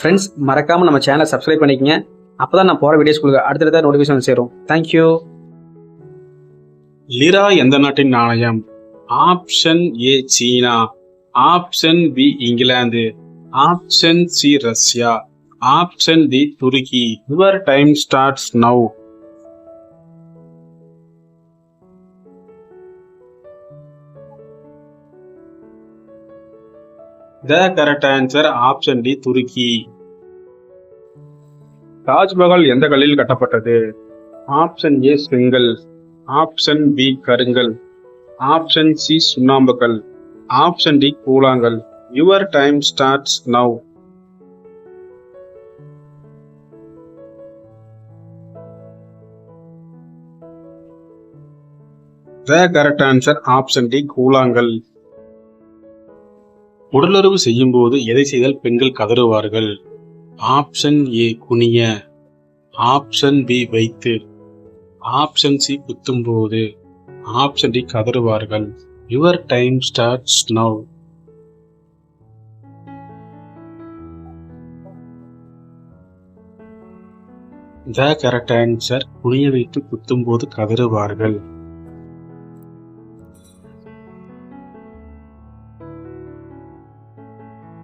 Friends, மறக்காமல் நம்ம சேனலை சப்ஸ்கிரைப் பண்ணிக்கங்க. அப்போ தான் நான் போகிற வீடியோஸ் உங்களுக்கு அடுத்தடுத்த நோட்டிஃபிகேஷன் சேரும். தேங்க்யூ. லிரா எந்த நாட்டின் நாணயம்? ஆப்ஷன் ஏ சீனா, option B England, option C Russia, option D துருக்கி. Your time starts now. The correct answer option D துருக்கி. தாஜ்மஹால் எந்த கல்லில் கட்டப்பட்டது? ஆப்ஷன் ஏ செங்கல், ஆப்ஷன் பி கருங்கல், ஆப்ஷன் சி சுண்ணாம்புக்கல், ஆப்ஷன் டி கூழாங்கல். Your time starts now. The correct answer option D கூழாங்கல். உடலுறவு செய்யும் போது எதை செய்தால் பெண்கள் கதறுவார்கள்? ஆப்ஷன் ஏ குனிய, ஆப்ஷன் பி வைத்து, ஆப்ஷன் சி குத்தும் போது, ஆப்ஷன் டி கதறுவார்கள். Your time starts now. The correct answer குனிய வைத்து குத்தும் போது கதறுவார்கள்.